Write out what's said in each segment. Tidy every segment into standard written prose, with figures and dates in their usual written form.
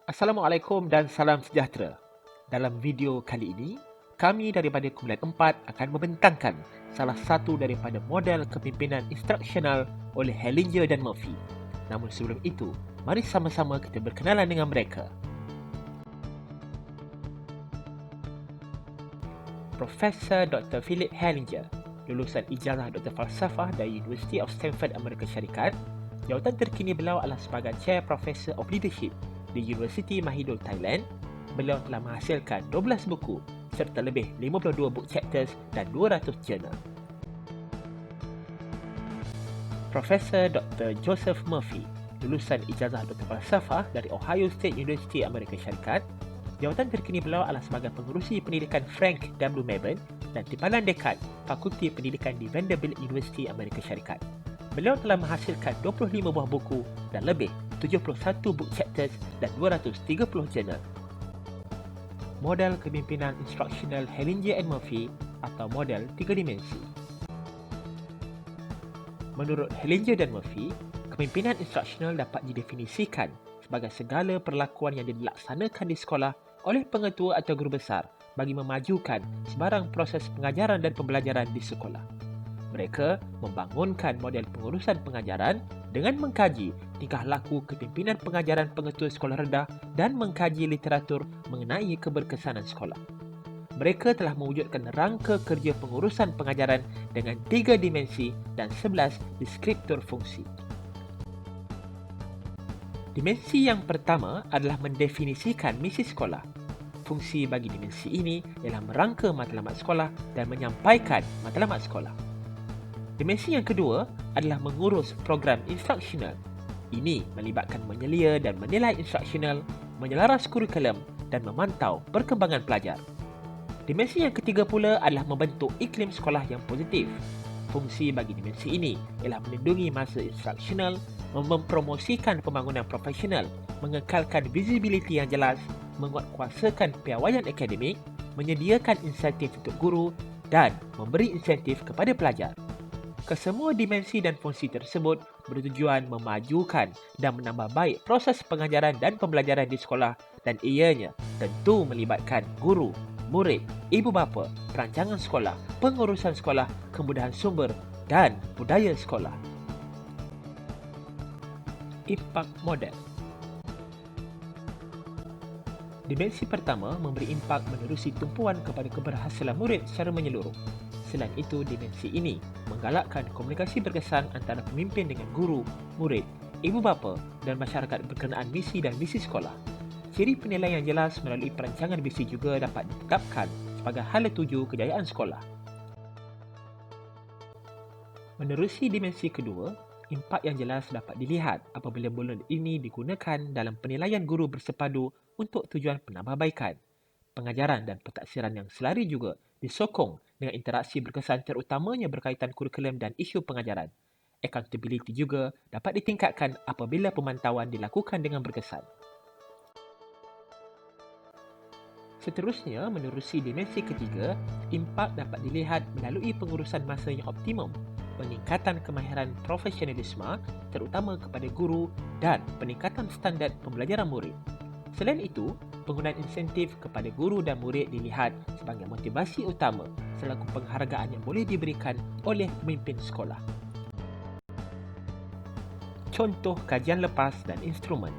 Assalamualaikum dan salam sejahtera. Dalam video kali ini, kami daripada Kumpulan 4 akan membentangkan salah satu daripada model kepimpinan instruksional oleh Hellinger dan Murphy. Namun sebelum itu, mari sama-sama kita berkenalan dengan mereka. Profesor Dr. Philip Hellinger, lulusan ijazah Dr. Falsafah dari University of Stanford, Amerika Syarikat. Jawatan terkini beliau adalah sebagai Chair Professor of Leadership di Universiti Mahidol, Thailand. Beliau telah menghasilkan 12 buku serta lebih 52 book chapters dan 200 jurnal. Profesor Dr. Joseph Murphy, lulusan ijazah Dr. Falsafah dari Ohio State University, Amerika Syarikat. Jawatan terkini beliau adalah sebagai pengerusi pendidikan Frank W. Melbourne dan Timbalan Dekan Fakulti Pendidikan di Vanderbilt University, Amerika Syarikat. Beliau telah menghasilkan 25 buah buku dan lebih 71 book chapters dan 230 jurnal. Model kepimpinan instruksional Hellinger and Murphy atau model 3 dimensi. Menurut Hellinger dan Murphy, kepimpinan instruksional dapat didefinisikan sebagai segala perlakuan yang dilaksanakan di sekolah oleh pengetua atau guru besar bagi memajukan sebarang proses pengajaran dan pembelajaran di sekolah. Mereka membangunkan model pengurusan pengajaran dengan mengkaji tingkah laku kepimpinan pengajaran pengetua sekolah rendah dan mengkaji literatur mengenai keberkesanan sekolah. Mereka telah mewujudkan rangka kerja pengurusan pengajaran dengan 3 dimensi dan 11 deskriptor fungsi. Dimensi yang pertama adalah mendefinisikan misi sekolah. Fungsi bagi dimensi ini ialah merangka matlamat sekolah dan menyampaikan matlamat sekolah. Dimensi yang kedua adalah mengurus program instruksional. Ini melibatkan menyelia dan menilai instruksional, menyelaras kurikulum dan memantau perkembangan pelajar. Dimensi yang ketiga pula adalah membentuk iklim sekolah yang positif. Fungsi bagi dimensi ini ialah melindungi masa instruksional, mempromosikan pembangunan profesional, mengekalkan visibiliti yang jelas, menguatkuasakan piawaian akademik, menyediakan insentif untuk guru dan memberi insentif kepada pelajar. Kesemua dimensi dan fungsi tersebut bertujuan memajukan dan menambah baik proses pengajaran dan pembelajaran di sekolah dan ianya tentu melibatkan guru, murid, ibu bapa, perancangan sekolah, pengurusan sekolah, kemudahan sumber dan budaya sekolah. Impak model. Dimensi pertama memberi impak menerusi tumpuan kepada keberhasilan murid secara menyeluruh. Selain itu, dimensi ini menggalakkan komunikasi berkesan antara pemimpin dengan guru, murid, ibu bapa dan masyarakat berkenaan misi dan visi sekolah. Ciri penilaian yang jelas melalui perancangan visi juga dapat ditetapkan sebagai hala tuju kejayaan sekolah. Menerusi dimensi kedua, impak yang jelas dapat dilihat apabila model ini digunakan dalam penilaian guru bersepadu untuk tujuan penambahbaikan. Pengajaran dan pentaksiran yang selari juga disokong dengan interaksi berkesan terutamanya berkaitan kurikulum dan isu pengajaran. Accountability juga dapat ditingkatkan apabila pemantauan dilakukan dengan berkesan. Seterusnya, menerusi dimensi ketiga, impak dapat dilihat melalui pengurusan masa yang optimum, peningkatan kemahiran profesionalisme terutama kepada guru dan peningkatan standard pembelajaran murid. Selain itu, penggunaan insentif kepada guru dan murid dilihat sebagai motivasi utama selaku penghargaan yang boleh diberikan oleh pemimpin sekolah. Contoh kajian lepas dan instrumen.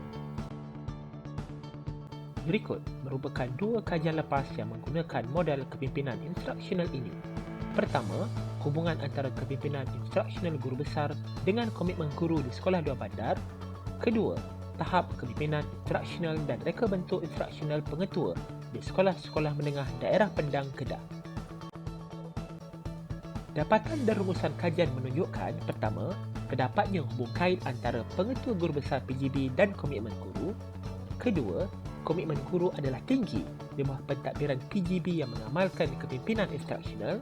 Berikut merupakan 2 kajian lepas yang menggunakan model kepimpinan instruksional ini. Pertama, hubungan antara kepimpinan instruksional guru besar dengan komitmen guru di sekolah dua bandar. Kedua, tahap kepimpinan instruksional dan reka bentuk instruksional pengetua di sekolah-sekolah menengah daerah Pendang, Kedah. Dapatan dan rumusan kajian menunjukkan, pertama, terdapatnya hubung kait antara pengetua guru besar PGB dan komitmen guru. Kedua, komitmen guru adalah tinggi di bawah pentadbiran PGB yang mengamalkan kepimpinan instruksional.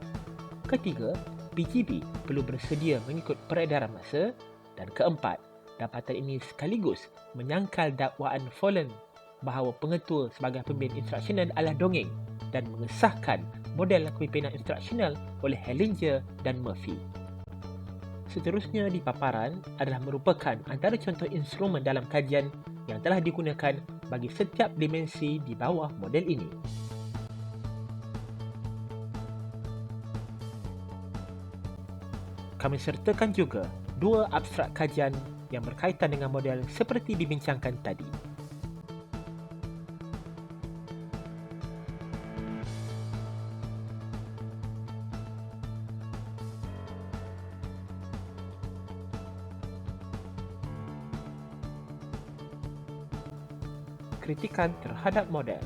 Ketiga, PGB perlu bersedia mengikut peredaran masa. Dan keempat, dapatan ini sekaligus menyangkal dakwaan Follen bahawa pengetua sebagai pemimpin instruksional adalah dongeng dan mengesahkan model kepimpinan instruksional oleh Hellinger dan Murphy. Seterusnya di paparan adalah merupakan antara contoh instrumen dalam kajian yang telah digunakan bagi setiap dimensi di bawah model ini. Kami sertakan juga dua abstrak kajian yang berkaitan dengan model seperti dibincangkan tadi. Kritikan terhadap model.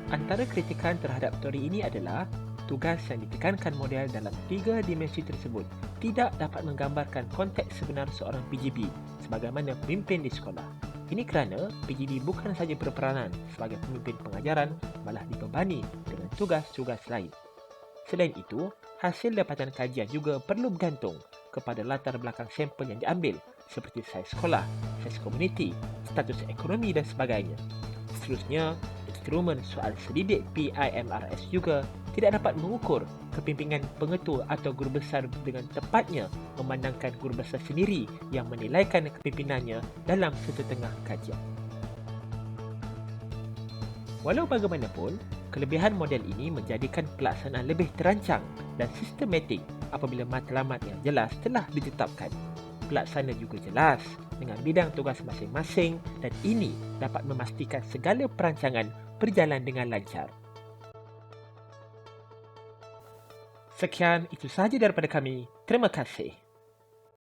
Antara kritikan terhadap teori ini adalah tugas yang ditekankan model dalam tiga dimensi tersebut tidak dapat menggambarkan konteks sebenar seorang PGB sebagaimana pemimpin di sekolah. Ini kerana PGB bukan sahaja berperanan sebagai pemimpin pengajaran, malah dibebani dengan tugas-tugas lain. Selain itu, hasil dapatan kajian juga perlu bergantung kepada latar belakang sampel yang diambil seperti saiz sekolah, saiz komuniti, status ekonomi dan sebagainya. Seterusnya, instrumen soal selidik PIMRS juga tidak dapat mengukur kepimpinan pengetua atau guru besar dengan tepatnya memandangkan guru besar sendiri yang menilaikan kepimpinannya dalam sesetengah kajian. Walau bagaimanapun, kelebihan model ini menjadikan pelaksanaan lebih terancang dan sistematik apabila matlamat yang jelas telah ditetapkan. Pelaksana juga jelas dengan bidang tugas masing-masing dan ini dapat memastikan segala perancangan berjalan dengan lancar. Sekian, itu sahaja daripada kami. Terima kasih.